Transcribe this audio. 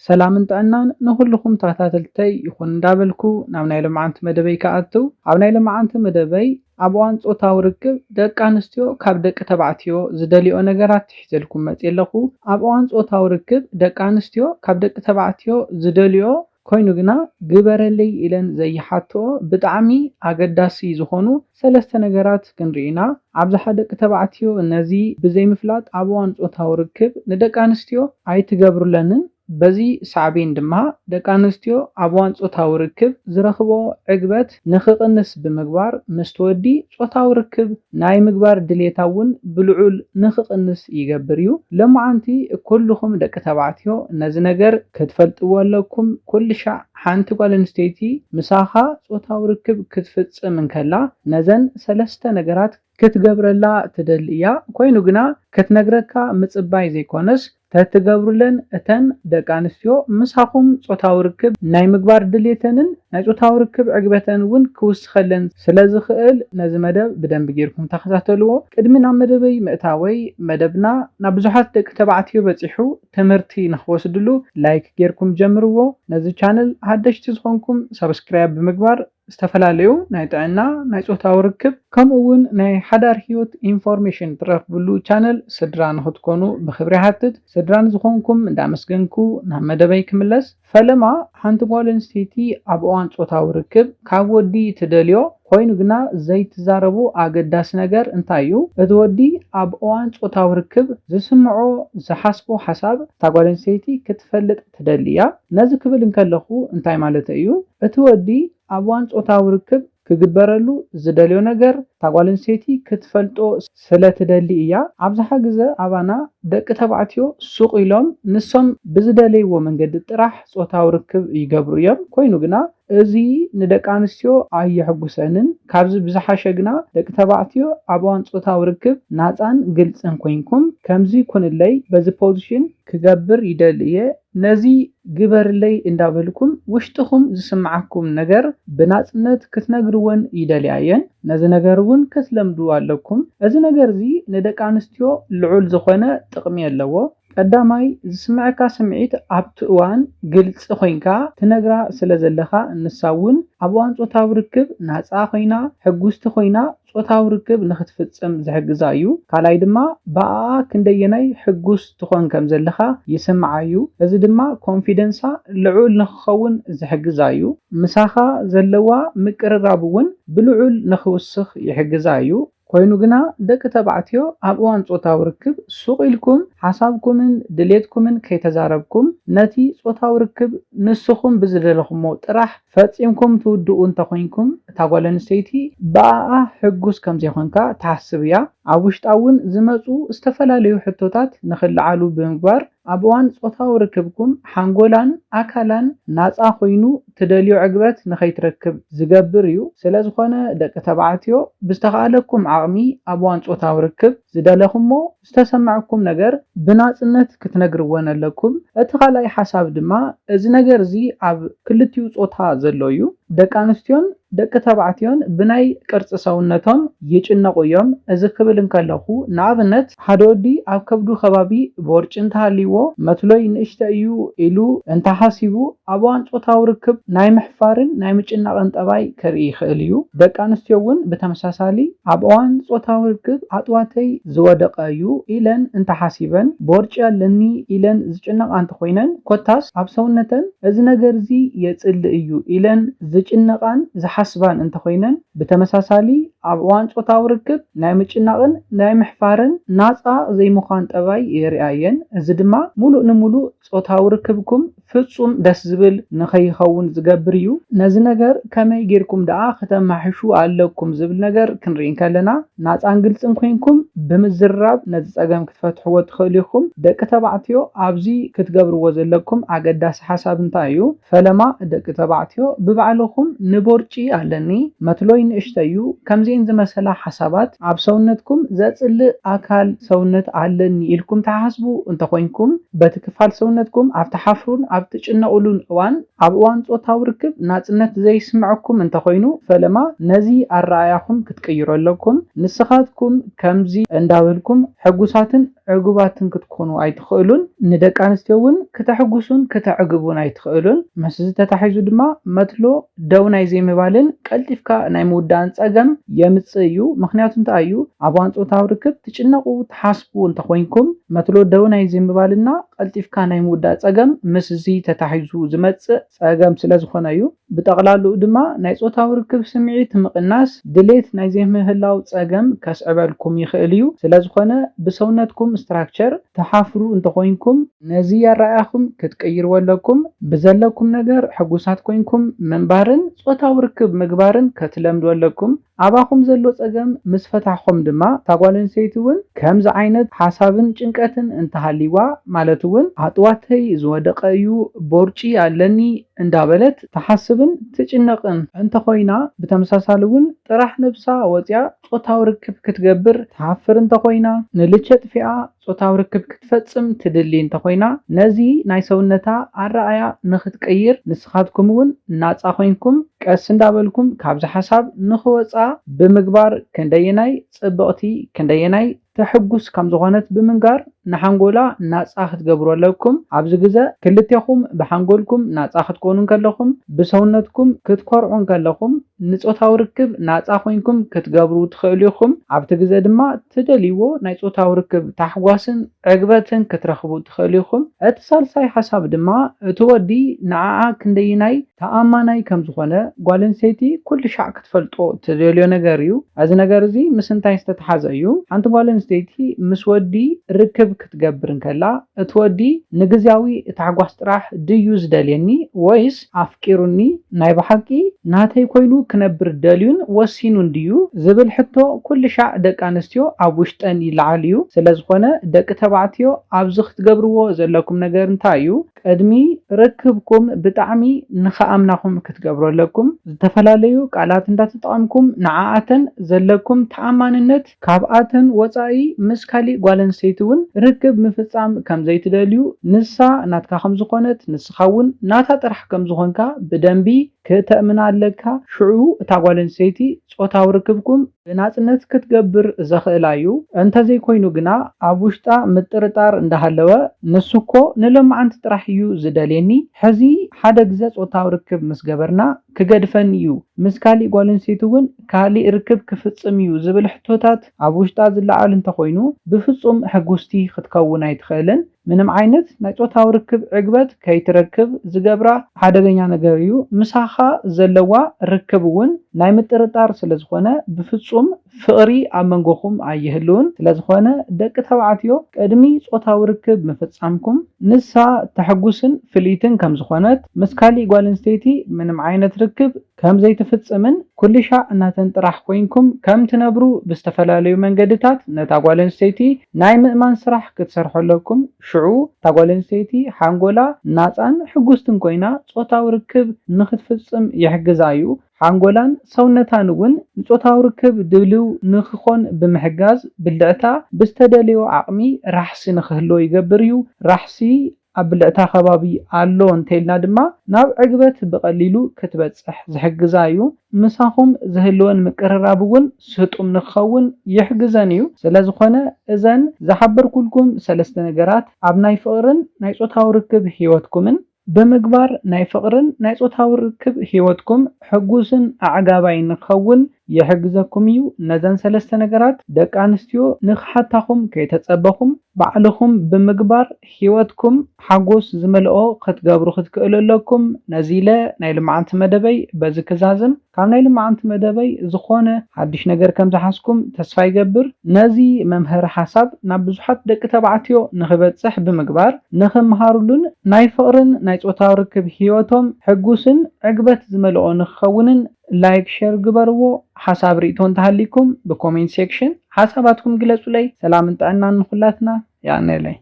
سلام طعنان نخلكم تكتاتلتي يكون እንዳበልኩ ናብ ናይ ልምዓንቲ መደበይ ከኣትው ኣብ ናይ ልምዓንቲ መደበይ ኣብ እዋን ፆታዊ ርክብ ደቂ ኣንስትዮ ካብ ደቂ ተባዕትዮ ዝደልዮ ነገራት ሒዘልኩም መፅእ ኣለኹ ኣብ እዋን ፆታዊ ርክብ ደቂ ኣንስትዮ ካብ ደቂ ተባዕትዮ ዝደልዮ ኮይኑ ግና ግበረለይ ኢለን ዘይሓትኦ ብጣዕሚ ኣገዳሲ ዝኾኑ ሰለስተ ነገራት ክንርኢና ኣብዝሓ ደቂ ተባዕትዮ ነዚ ብዘይምፍላጥ ኣብ እዋን ፆታዊ ርክብ ንደቂ ኣንስትዮ ኣይትገብሩለንን በዚ ሳዕቤን ድማ ደቂ ኣንስትዮ ኣብ እዋን ፆታዊ ርክብ ዝረኽቦ ዕግበት ንኽቕንስ ብምግባር ምስቲ ወዲ ፆታዊ ርክብ ናይ ምግባር ድሌታ እውን ብልዑል ንኽቕንስ ይገብር እዩ። ሎማዓንቲ ኩልኩም ደቂ ተባዕትዮ ነዚ ነገር ክትፈልጥዎ ኣለኩም። ኩልሻዕ ሓንቲ ጓል ኣንስተይቲ ምሳኻ ፆታዊ ርክብ ክትፍፅም እንከላ ነዘን ሰለስተ ነገራት ክትገብረላ ትደሊ እያ። ኮይኑ ግና ክትነግረካ ምፅባይ ዘይኮነስ ተትገብሩለን እተን ደቂ ኣንስትዮ ምሳኹም ፆታዊ ርክብ ናይ ምግባር ድሌተንን ናይ ፆታዊ ርክብ ዕግበተን እውን ክውስኸለን ስለዝኽእል ነዚ መደብ ብደንቢ ጌርኩም ተኸታተልዎ። ቅድሚ ናብ መደበይ ምእታወይ መደብና ናብ ብዙሓት ደቂ ተባዕትዮ በፂሑ ትምህርቲ ንኽወስድሉ ላይክ ጌርኩም ጀምርዎ። ነዚ ቻነል ሓደሽቲ ዝኾንኩም ሰብስክራይብ ብምግባር ዝተፈላለዩ ናይ ጥዕና ናይ ፆታዊ ርክብ ከምኡ እውን ናይ ሓዳር ሂወት ኢንፎርሜሽን ትረኽብሉ ቻነል ስድራ ንኽትኮኑ ብክብሪ ይሓትት። ስድራን ዝኾንኩም እንዳመስገንኩ ናብ መደበይ ክምለስ። ፈለማ ሓንቲ ጓል ኣንስተይቲ ኣብ እዋን ፆታዊ ርክብ ካብ ወዲ ትደልዮ ኮይኑ ግና ዘይትዛረቡ ኣገዳሲ ነገር እንታይ እዩ? እቲ ወዲ ኣብ እዋን ፆታዊ ርክብ ዝስምዖ ዝሓስቦ ሓሳብ እታ ጓል ኣንስተይቲ ክትፈልጥ ትደሊ እያ። ነዚ ክብል እንከለኹ እንታይ ማለት እዩ? እቲ ወዲ ኣብ እዋን ፆታዊ ርክብ ክግበረሉ ዝደልዮ ነገር እታ ጓል ኣንስተይቲ ክትፈልጦ ስለትደሊ እያ። ኣብዝሓ ግዜ ኣባና ደቂ ተባዕትዮ ሱቕ ኢሎም ንሶም ብዝደለይዎ መንገዲ ጥራሕ ፆታዊ ርክብ ይገብሩ እዮም። ኮይኑ ግና እዚ ንደቂ ኣንስትዮ ኣየሕጉሰንን። ካብዚ ብዝሓሸ ግና ደቂ ተባዕትዮ ኣብ እዋን ፆታዊ ርክብ ናፃን ግልፅን ኮይንኩም ከምዚ ኩንለይ በዚ ፖዚሽን ክገብር ይደሊ እየ ነዚ ግበርለይ እንዳበልኩም ውሽጥኹም ዝስምዓኩም ነገር ብናፅነት ክትነግርወን ይደልያ እየን። ነዚ ነገር እውን ክትለምዱ ኣለኩም። እዚ ነገር እዚ ንደቂ ኣንስትዮ ልዑል ዝኾነ ጥቕሚ ኣለዎ። ቀዳማይ ዝስምዐካ ስምዒት ኣብቲ እዋን ግልፂ ኮይንካ ትነግራ ስለ ዘለኻ ንሳ እውን ኣብ እዋን ፆታዊ ርክብ ናፃ ኮይና ሕጉስቲ ኮይና ፆታዊ ርክብ ንኽትፍፅም ዝሕግዛ እዩ። ካልኣይ ድማ ብኣኣ ክንደየናይ ሕጉስ ትኾን ከም ዘለኻ ይስምዓ እዩ። እዚ ድማ ኮንፊደንሳ ልዑል ንክኸውን ዝሕግዛ እዩ። ምሳኻ ዘለዋ ምቅርራብ እውን ብልዑል ንኽውስኽ ይሕግዛ እዩ። ኮይኑ ግና ደቂ ተባዕትዮ ኣብ እዋን ፆታዊ ርክብ ሱቕ ኢልኩም ሓሳብኩምን ድሌትኩምን ከይተዛረብኩም ነቲ ፆታዊ ርክብ ንስኹም ብዝደለኹሞ ጥራሕ ፈፂምኩም ትውድኡ እንተኮይንኩም እታ ጓል ኣንስተይቲ ብኣኣ ሕጉስ ከም ዘይኮንካ ትሓስብ እያ። ኣብ ውሽጣ እውን ዝመፁ ዝተፈላለዩ ሕቶታት ንኽልዓሉ ብምግባር ኣብ እዋን ፆታዊ ርክብኩም ሓንጎላን ኣካላን ናፃ ኮይኑ ትደልዮ ዕግበት ንኸይትረክብ ዝገብር እዩ። ስለዝኾነ ደቂ ተባዕትዮ ብዝተኻኣለኩም ዓቕሚ ኣብ እዋን ፆታዊ ርክብ ዝደለኹሞ ዝተሰማዕኩም ነገር ብናፅነት ክትነግርወን ኣለኩም። እቲ ካልኣይ ሓሳብ ድማ እዚ ነገር እዚ ኣብ ክልቲኡ ፆታ ዘሎ እዩ። ደቂ ኣንስትዮን ደቂ ተባዕትዮን ብናይ ቅርፂ ሰውነቶም ይጭነቑ እዮም። እዚ ክብል እንከለኹ ንኣብነት ሓደ ወዲ ኣብ ከብዱ ከባቢ ቦርጭ እንተሃልይዎ መትሎይ ንእሽተ እዩ ኢሉ እንተሓሲቡ ኣብ እዋን ፆታዊ ርክብ ናይ ምሕፋርን ናይ ምጭናቕን ጠባይ ከርኢ ይኽእል እዩ። ደቂ ኣንስትዮ እውን ብተመሳሳሊ ኣብ እዋን ፆታዊ ርክብ ኣጥዋተይ ዝወደቐ እዩ ኢለን እንተሓሲበን ቦርጭ ኣለኒ ኢለን ዝጭነቓ እንተኮይነን ኮታስ ኣብ ሰውነተን እዚ ነገር እዚ የፅሊ እዩ ኢለን ዝጭነቓን ዝሓስባን እንተኮይነን ብተመሳሳሊ ኣብ እዋን ፆታዊ ርክብ ናይ ምጭናቕን ናይ ምሕፋርን ናፃ ዘይምዃን ጠባይ የርእያ እየን። እዚ ድማ ሙሉእ ንሙሉእ ፆታዊ ርክብኩም ፍፁም ደስ ዝብል ንኸይኸውን ዝገብር እዩ። ነዚ ነገር ከመይ ጌርኩም ደኣ ከተማሕሹ ኣለኩም ዝብል ነገር ክንርኢ ከለና ናፃን ግልፅን ኮይንኩም ብምዝራብ ነዚ ፀገም ክትፈትሕዎ ትኽእሉ ኢኹም። ደቂ ተባዕትዮ ኣብዚ ክትገብርዎ ዘለኩም ኣገዳሲ ሓሳብ እንታይ እዩ? ፈለማ ደቂ ተባዕትዮ ብባዕልኹም ንቦርጪ ኣለኒ መትሎይ ንእሽተ እዩ ከምዚ ከምዚን ዝመሰላ ሓሳባት ኣብ ሰውነትኩም ዘጽልእ ኣካል ሰውነት ኣለኒ ኢልኩም ተሓስቡ እንተኮይንኩም በቲ ክፋል ሰውነትኩም ኣብ ተሓፍሩን ኣብ ትጭነቁሉን እዋን ኣብ እዋን ጾታዊ ርክብ ናጽነት ዘይስምዐኩም እንተኮይኑ ፈለማ ነዚ ኣረኣያኩም ክትቀይሩ ኣለኩም። ንስኻትኩም ከምዚ እንዳበልኩም ሕጉሳትን ዕጉባትን ክትኮኑ ኣይትኽእሉን። ንደቂ ኣንስትዮ እውን ከተሕጉሱን ከተዕግቡን ኣይትኽእሉን። ምስ ዝተታሒዙ ድማ መትሎ ደው ናይ ዘይምባልን ቀልጢፍካ ናይ ምውዳእን ፀገም የምፅእ እዩ። ምክንያቱ እንታይ እዩ? ኣብ እዋን ጾታዊ ርክብ ትጭነቁ ተሓስቡ እንተኮይንኩም መትሎ ደው ናይ ዘይምባልና ቀልጢፍካ ናይ ምውዳእ ፀገም ምስ እዚ ተታሒዙ ዝመፅእ ፀገም ስለዝኾነ እዩ። ብጠቕላልኡ ድማ ናይ ጾታዊ ርክብ ስምዒት ምቕናስ ድሌት ናይ ዘይምህላው ፀገም ከስዕበልኩም ይኽእል እዩ። ስለዝኾነ ብሰውነትኩም ስትራክቸር ተሓፍሩ እንተኮይንኩም ነዚ ኣረኣያኩም ክትቀይርዎ ኣለኩም። ብዘለኩም ነገር ሕጉሳት ኮይንኩም ምንባርን ጾታዊ ርክብ ምግባርን ከትለምዱ ኣለኩም። ኣባኹም ዘሎ ፀገም ምስ ፈታሕኩም ድማ ታጓል ኣንስተይቲ እውን ከምዚ ዓይነት ሓሳብን ጭንቀትን እንተሃሊዋ ማለት እውን ኣጥዋተይ ዝወደቀ እዩ ቦርጪ ኣለኒ እንዳበለት ተሓስብን ትጭነቅን እንተኮይና ብተመሳሳሊ እውን ጥራሕ ነብሳ ወፅያ ጾታዊ ርክብ ክትገብር ተሓፍር እንተኮይና ንልቸ ጥፊኣ ጾታዊ ርክብ ክትፈጽም ትድሊ እንተኮይና ነዚ ናይ ሰውነታ ኣረኣያ ንኽትቀይር ንስኻትኩም እውን ናጻ ኮይንኩም ቀስ እንዳበልኩም ካብዚ ሓሳብ ንኽወፃ ብምግባር ክንደየናይ ጽብቕቲ ክንደየናይ ተሕጉስ ከም ዝኾነት ብምንጋር ንሓንጎላ ናጻ ክትገብሩ ኣለኩም። ኣብዚ ግዜ ክልቴኹም ብሓንጎልኩም ናጻ ክትኮኑ ከለኹም ብሰውነትኩም ክትኮርዑ ከለኹም ንጾታዊ ርክብ ናጻ ኮይንኩም ክትገብሩ ትኽእሉ ኢኹም። ኣብቲ ግዜ ድማ ትደልይዎ ናይ ጾታዊ ርክብ ታሕጓስን ዕግበትን ክትረኽቡ ትኽእሉ ኢኹም። እቲ ሳልሳይ ሓሳብ ድማ እቲ ወዲ ንዓዓ ክንደይናይ ተኣማናይ ከም ዝኾነ ጓል ኣንስተይቲ ኩሉ ሻዕ ክትፈልጦ ትደልዮ ነገር እዩ። እዚ ነገር እዚ ምስ እንታይ ዝተተሓዘ እዩ? ሓንቲ ጓል ኣንስተይቲ ምስ ወዲ ርክብ ክትገብር እንከላ እቲ ወዲ ንግዝያዊ ታሕጓስ ጥራሕ ድዩ ዝደልየኒ ወይስ ኣፍቂሩኒ ናይ ብሓቂ ናተይ ኮይኑ ክነብር ደልዩን ወሲኑን ድዩ ዝብል ሕቶ ኩሉ ሻዕ ደቂ ኣንስትዮ ኣብ ውሽጠን ይለዓል እዩ። ስለዝኾነ ደቂ ተባዕትዮ ኣብዚ ክትገብርዎ ዘለኩም ነገር እንታይ እዩ? ቀድሚ ርክብኩም ብጣዕሚ ንኸኣምናኹም ክትገብሩ ኣለኩም። ዝተፈላለዩ ቃላት እንዳተጠቐምኩም ንዓኣተን ዘለኩም ተኣማንነት ካብኣተን ወፃኢ ምስ ካሊእ ጓል ኣንስተይቲ እውን ርክብ ምፍጻም ከም ዘይትደልዩ ንሳ ናትካ ከም ዝኾነት ንስኻ እውን ናታ ጥራሕ ከም ዝኾንካ ብደንቢ ከተእምና ኣለካ። ሽዑ እታ ጓል ኣንስተይቲ ጾታዊ ርክብኩም ብናጽነት ክትገብር ዘኽእላ እዩ። እንተዘይኮይኑ ግና ኣብ ውሽጣ ምጥርጣር እንዳሃለወ ንሱኮ ንሎማዓንቲ ጥራሕ እዩ ዝደልየኒ ሕዚ ሓደ ግዜ ጾታዊ ርክብ ምስ ገበርና ክገድፈን እዩ ምስ ካሊእ ጓል ኣንስተይቲ እውን ካሊእ ርክብ ክፍጽም እዩ ዝብል ሕቶታት ኣብ ውሽጣ ዝለዓል እንተኮይኑ ብፍጹም ሕጉስቲ ክትከውን ኣይትኽእልን። ምንም ዓይነት ናይ ጾታዊ ርክብ ዕግበት ከይትረክብ ዝገብራ ሓደገኛ ነገር እዩ። ምሳኻ ዘለዋ ርክብ እውን ናይ ምጥርጣር ስለዝኾነ ብፍጹም ፍቕሪ ኣብ መንጎኹም ኣይህልውን። ስለዝኾነ ደቂ ተባዕትዮ ቅድሚ ጾታዊ ርክብ ምፍጻምኩም ንሳ ተሐጉስን ፍልይትን ከም ዝኾነት ምስ ካሊእ ጓል ኣንስተይቲ ምንም ዓይነት ርክብ ከም ዘይትፍጽምን ኩሉ ሻዕ እናተን ጥራሕ ኮይንኩም ከም ትነብሩ ብዝተፈላለዩ መንገድታት ነታ ጓል ኣንስተይቲ ናይ ምእማን ስራሕ ክትሰርሑ ኣለኩም። ሽዑ እታ ጓል ኣንስተይቲ ሓንጎላ ናጻን ሕጉስትን ኮይና ጾታዊ ርክብ ንኽትፍጽም ይሕግዛ እዩ። ሓንጎላን ሰውነታን እውን ንጾታዊ ርክብ ድልው ንክኾን ብምሕጋዝ ብልዕታ ብዝተደለዮ ዓቕሚ ራሕሲ ንክህልዎ ይገብር እዩ። ራሕሲ ኣብ ብልዕታ ከባቢ ኣሎ እንተይልና ድማ ናብ ዕግበት ብቐሊሉ ክትበጽሕ ዝሕግዛ እዩ። ምሳኹም ዝህልወን ምቅርራብ እውን ስጡም ንክኸውን ይሕግዘን እዩ። ስለዝኾነ እዘን ዝሓበርኩልኩም ሰለስተ ነገራት ኣብ ናይ ፍቕርን ናይ ጾታዊ ርክብ ሂወትኩምን ብምግባር ናይ ፍቕርን ናይ ጾታዊ ርክብ ሂወትኩም ሕጉስን ኣዕጋባይ ንክኸውን يحجزكم يو نزن سلسة نجارات دكانستيو نخحتاكم كي تتصبخم بعلكم بمقبار حيوتكم حقوس زملقو قد قابرو قد كألولكم نزيلة نايل معانت مدبي بازك زازم كام نايل معانت مدبي زخونة حدش نجار كم زحاسكم تسفاي قبر نزي ممهر حساب نبزحات دك تبعتيو نخبت سح بمقبار نخم هارولون ناي فقرن ناي توتاوركب حيوتهم حقوسن عقبت زملقو نخونن لايك شير قبرو حساب ريتون تهليكم بكومنت سيكشن حساباتكم قلتوا لي سلام انتعنا نخلاتنا يعني لي